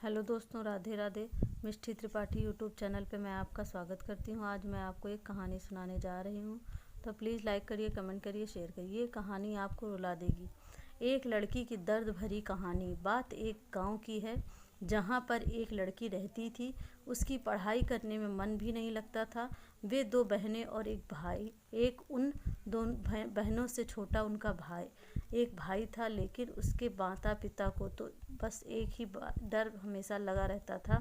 Hello दोस्तों, राधे राधे। मिष्टी Tripathi YouTube channel पे मैं आपका स्वागत करती हूँ। आज मैं आपको एक कहानी सुनाने जा रही हूँ, तो प्लीज़ लाइक करिए, कमेंट करिए, शेयर करिए। ये कहानी आपको रुला देगी। एक लड़की की दर्द भरी कहानी। बात एक गांव की है, जहाँ पर एक लड़की रहती थी। उसकी पढ़ाई करने में मन भी नहीं लगता था। वे दो बहनें और एक भाई। एक उन दोनों बहनों से छोटा उनका भाई, एक भाई था, लेकिन उसके माता पिता को तो बस एक ही डर हमेशा लगा रहता था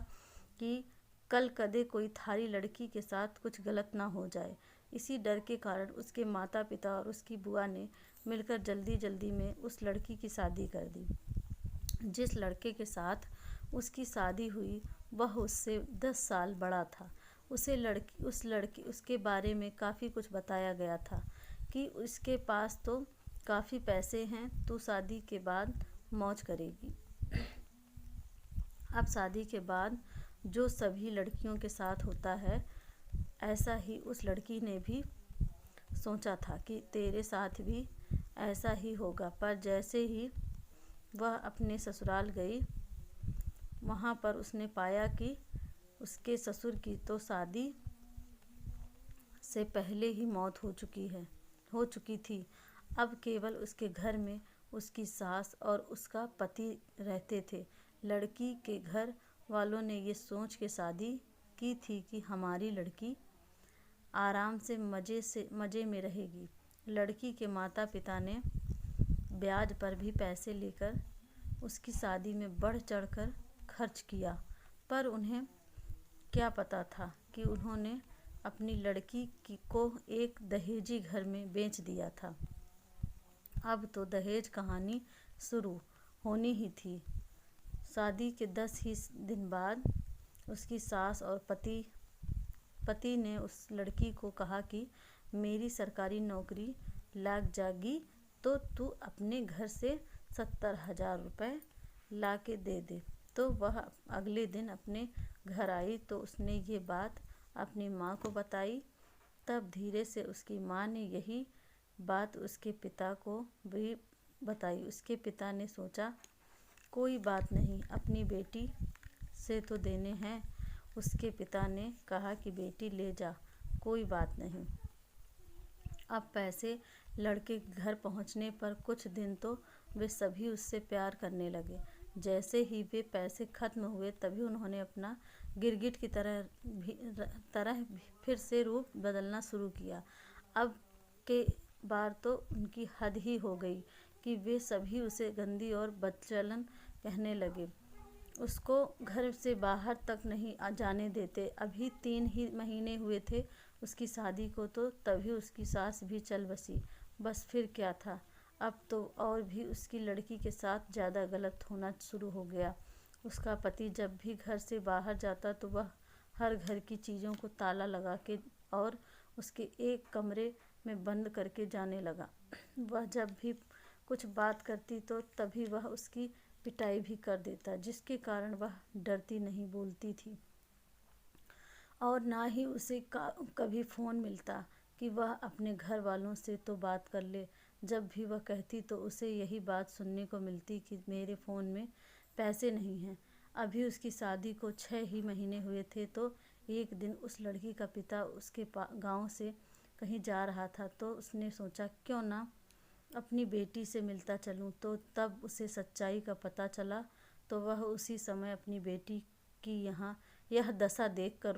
कि कल कदे कोई थारी लड़की के साथ कुछ गलत ना हो जाए। इसी डर के कारण उसके माता पिता और उसकी बुआ ने मिलकर जल्दी जल्दी में उस लड़की की शादी कर दी। जिस लड़के के साथ उसकी शादी हुई वह उससे 10 साल बड़ा था। उसके बारे में काफ़ी कुछ बताया गया था कि उसके पास तो काफ़ी पैसे हैं, तो शादी के बाद मौज करेगी। अब शादी के बाद जो सभी लड़कियों के साथ होता है, ऐसा ही उस लड़की ने भी सोचा था कि तेरे साथ भी ऐसा ही होगा। पर जैसे ही वह अपने ससुराल गई, वहाँ पर उसने पाया कि उसके ससुर की तो शादी से पहले ही मौत हो चुकी थी। अब केवल उसके घर में उसकी सास और उसका पति रहते थे। लड़की के घर वालों ने ये सोच के शादी की थी कि हमारी लड़की आराम से मज़े में रहेगी। लड़की के माता पिता ने ब्याज पर भी पैसे लेकर उसकी शादी में बढ़ चढ़कर खर्च किया, पर उन्हें क्या पता था कि उन्होंने अपनी लड़की को एक दहेजी घर में बेच दिया था। अब तो दहेज कहानी शुरू होनी ही थी। शादी के 10 ही दिन बाद उसकी सास और पति ने उस लड़की को कहा कि मेरी सरकारी नौकरी लग जाएगी तो तू अपने घर से 70,000 रुपये ला के दे दे। तो वह अगले दिन अपने घर आई तो उसने ये बात अपनी माँ को बताई। तब धीरे से उसकी माँ ने यही बात उसके पिता को भी बताई। उसके पिता ने सोचा कोई बात नहीं, अपनी बेटी से तो देने हैं। उसके पिता ने कहा कि बेटी ले जा, कोई बात नहीं। अब पैसे लड़के के घर पहुंचने पर कुछ दिन तो वे सभी उससे प्यार करने लगे। जैसे ही वे पैसे खत्म हुए तभी उन्होंने अपना गिरगिट की तरह फिर से रूप बदलना शुरू किया। अब के बार तो उनकी हद ही हो गई कि वे सभी उसे गंदी और बदचलन कहने लगे। उसको घर से बाहर तक नहीं जाने देते। अभी 3 ही महीने हुए थे उसकी शादी को, तो तभी उसकी सास भी चल बसी। बस फिर क्या था, अब तो और भी उसकी लड़की के साथ ज़्यादा गलत होना शुरू हो गया। उसका पति जब भी घर से बाहर जाता तो वह हर घर की चीज़ों को ताला लगा के और उसके एक कमरे में बंद करके जाने लगा। वह जब भी कुछ बात करती तो तभी वह उसकी पिटाई भी कर देता, जिसके कारण वह डरती नहीं बोलती थी और ना ही उसे कभी फ़ोन मिलता कि वह अपने घर वालों से तो बात कर ले। जब भी वह कहती तो उसे यही बात सुनने को मिलती कि मेरे फ़ोन में पैसे नहीं हैं। अभी उसकी शादी को 6 ही महीने हुए थे, तो एक दिन उस लड़की का पिता उसके गांव से कहीं जा रहा था, तो उसने सोचा क्यों ना अपनी बेटी से मिलता चलूं। तो तब उसे सच्चाई का पता चला, तो वह उसी समय अपनी बेटी की यह दशा देखकर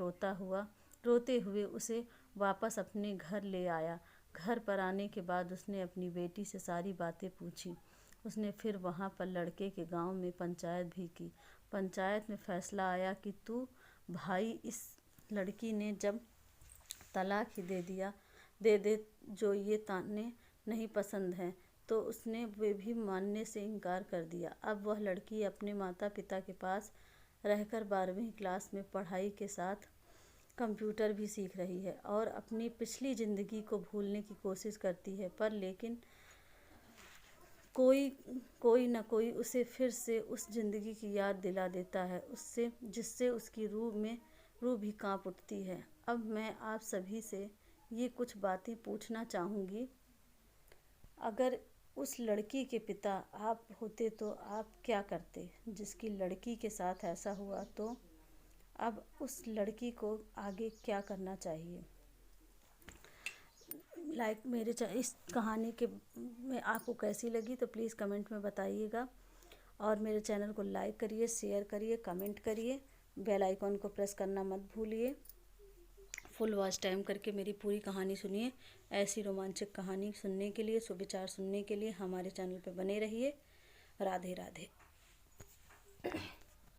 रोते हुए उसे वापस अपने घर ले आया। घर पर आने के बाद उसने अपनी बेटी से सारी बातें पूछी। उसने फिर वहाँ पर लड़के के गांव में पंचायत भी की। पंचायत में फैसला आया कि तू भाई, इस लड़की ने जब तलाक ही दे दे जो ये ताने नहीं पसंद हैं, तो उसने वे भी मानने से इनकार कर दिया। अब वह लड़की अपने माता पिता के पास रहकर 12वीं क्लास में पढ़ाई के साथ कंप्यूटर भी सीख रही है और अपनी पिछली ज़िंदगी को भूलने की कोशिश करती है। पर लेकिन कोई न कोई उसे फिर से उस ज़िंदगी की याद दिला देता है, जिससे उसकी रूह भी कांप उठती है। अब मैं आप सभी से ये कुछ बातें पूछना चाहूँगी। अगर उस लड़की के पिता आप होते तो आप क्या करते? जिसकी लड़की के साथ ऐसा हुआ, तो अब उस लड़की को आगे क्या करना चाहिए? मेरे इस कहानी के में आपको कैसी लगी तो प्लीज़ कमेंट में बताइएगा। और मेरे चैनल को लाइक करिए, शेयर करिए, कमेंट करिए, बेल आइकॉन को प्रेस करना मत भूलिए। फुल वॉच टाइम करके मेरी पूरी कहानी सुनिए। ऐसी रोमांचक कहानी सुनने के लिए, सुविचार सुनने के लिए हमारे चैनल पर बने रहिए। राधे राधे।